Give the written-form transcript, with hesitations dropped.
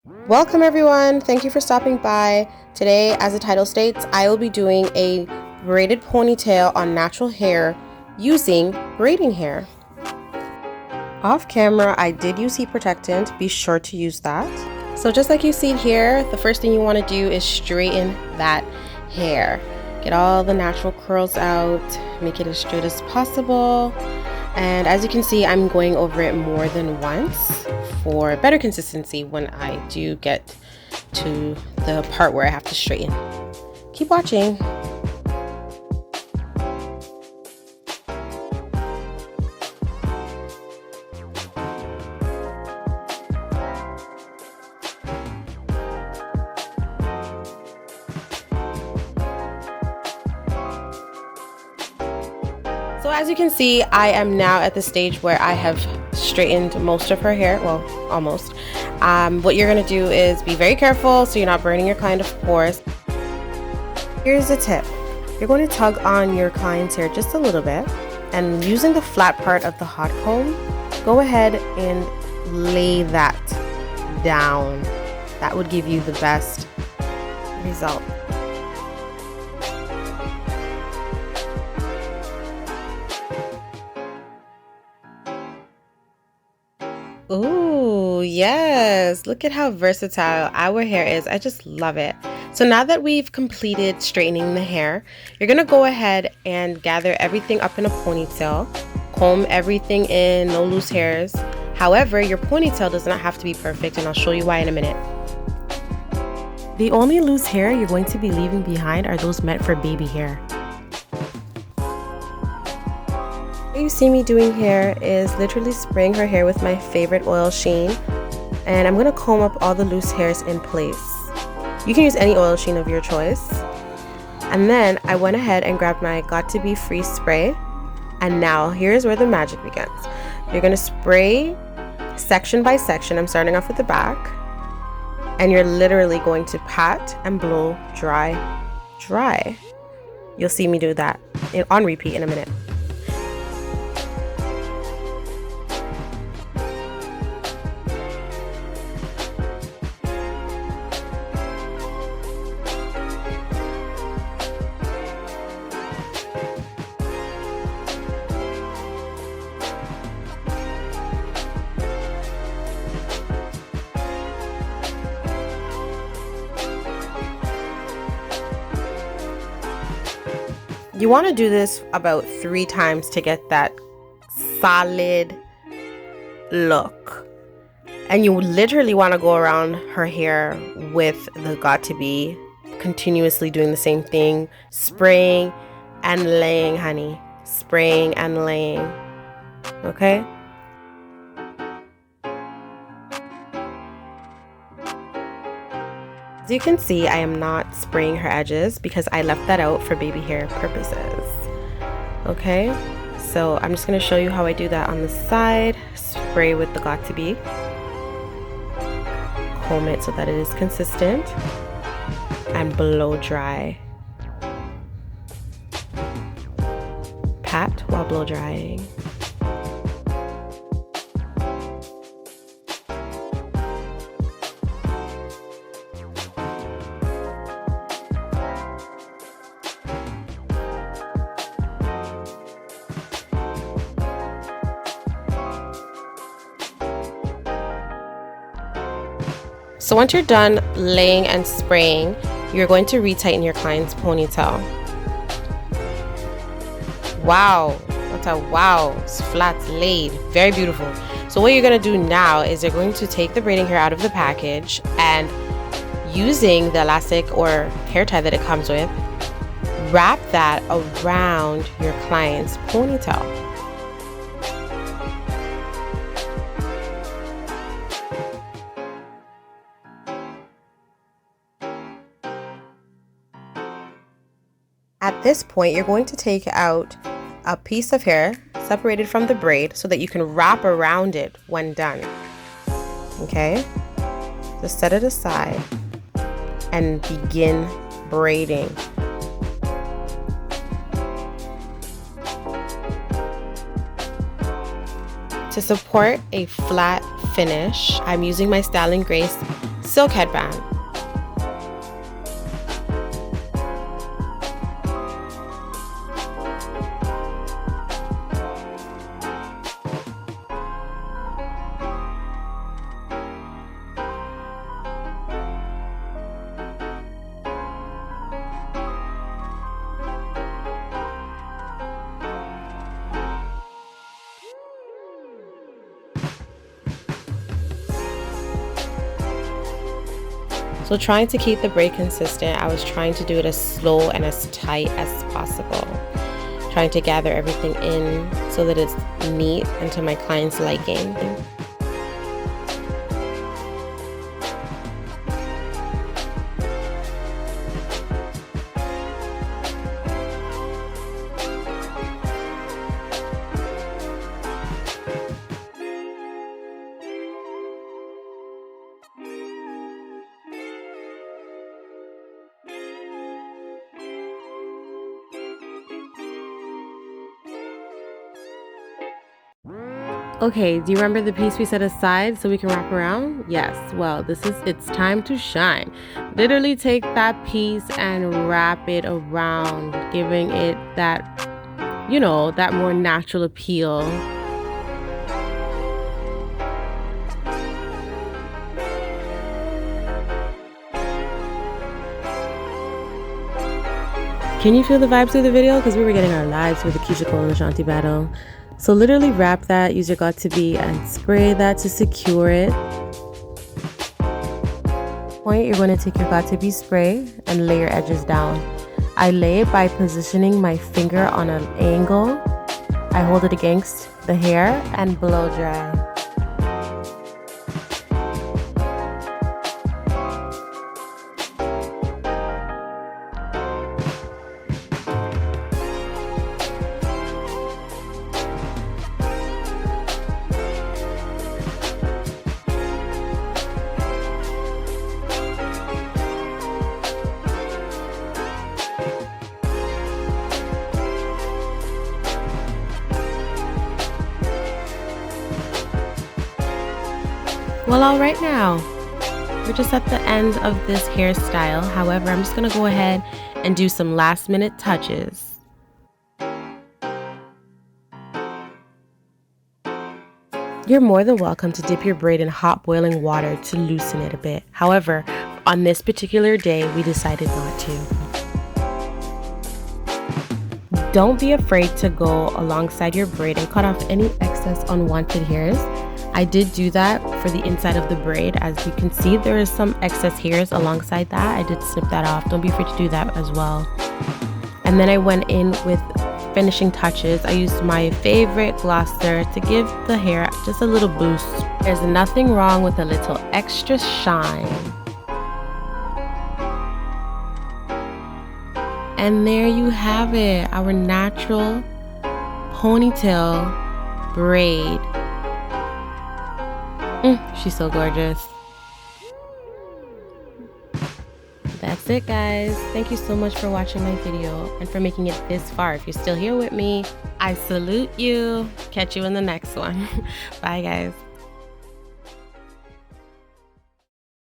Welcome everyone, thank you for stopping by. Today, as the title states, I will be doing a braided ponytail on natural hair using braiding hair. Off camera, I did use heat protectant, be sure to use that. So just like you see here, the first thing you want to do is straighten that hair. Get all the natural curls out, make it as straight as possible. And as you can see, I'm going over it more than once for better consistency when I do get to the part where I have to straighten. Keep watching. So as you can see, I am now at the stage where I have straightened most of her hair, well, almost. What you're going to do is be very careful so you're not burning your client, of course. Here's a tip. You're going to tug on your client's hair just a little bit, and using the flat part of the hot comb, go ahead and lay that down. That would give you the best result. Ooh, yes. Look at how versatile our hair is. I just love it. So now that we've completed straightening the hair, you're going to go ahead and gather everything up in a ponytail. Comb everything in, no loose hairs. However, your ponytail does not have to be perfect, and I'll show you why in a minute. The only loose hair you're going to be leaving behind are those meant for baby hair. What you see me doing here is literally spraying her hair with my favorite oil sheen, and I'm going to comb up all the loose hairs in place. You can use any oil sheen of your choice. And then I went ahead and grabbed my Got To Be Free spray, and now here's where the magic begins. You're going to spray section by section. I'm starting off with the back, and you're literally going to pat and blow dry. You'll see me do that on repeat in a minute. You want to do this about 3 times to get that solid look. And you literally want to go around her hair with the Got To Be, continuously doing the same thing, spraying and laying, honey. Spraying and laying. Okay? As you can see, I am not spraying her edges because I left that out for baby hair purposes. Okay, so I'm just going to show you how I do that on the side. Spray with the Got To Be. Comb it so that it is consistent. And blow dry. Pat while blow drying. So once you're done laying and spraying, you're going to retighten your client's ponytail. Wow, that's a wow, it's flat laid, very beautiful. So what you're going to do now is you're going to take the braiding hair out of the package, and using the elastic or hair tie that it comes with, wrap that around your client's ponytail. At this point, you're going to take out a piece of hair separated from the braid so that you can wrap around it when done. Okay? Just set it aside and begin braiding. To support a flat finish, I'm using my Styling Grace silk headband. So trying to keep the braid consistent, I was trying to do it as slow and as tight as possible. Trying to gather everything in so that it's neat and to my client's liking. Okay, do you remember the piece we set aside so we can wrap around? Yes, well, it's time to shine. Literally take that piece and wrap it around, giving it that, you know, that more natural appeal. Can you feel the vibes through the video? Because we were getting our lives with the Keisha Cole and Ashanti battle. So literally wrap that, use your Got2b and spray that to secure it. Point, you're going to take your Got2b spray and lay your edges down. I lay it by positioning my finger on an angle. I hold it against the hair and blow dry. Well, all right now, we're just at the end of this hairstyle. However, I'm just gonna go ahead and do some last minute touches. You're more than welcome to dip your braid in hot boiling water to loosen it a bit. However, on this particular day, we decided not to. Don't be afraid to go alongside your braid and cut off any excess unwanted hairs. I did do that for the inside of the braid. As you can see, there is some excess hairs alongside that. I did snip that off. Don't be afraid to do that as well. And then I went in with finishing touches. I used my favorite glosser to give the hair just a little boost. There's nothing wrong with a little extra shine. And there you have it, our natural ponytail braid. She's so gorgeous. That's it, guys. Thank you so much for watching my video and for making it this far. If you're still here with me, I salute you. Catch you in the next one. Bye, guys.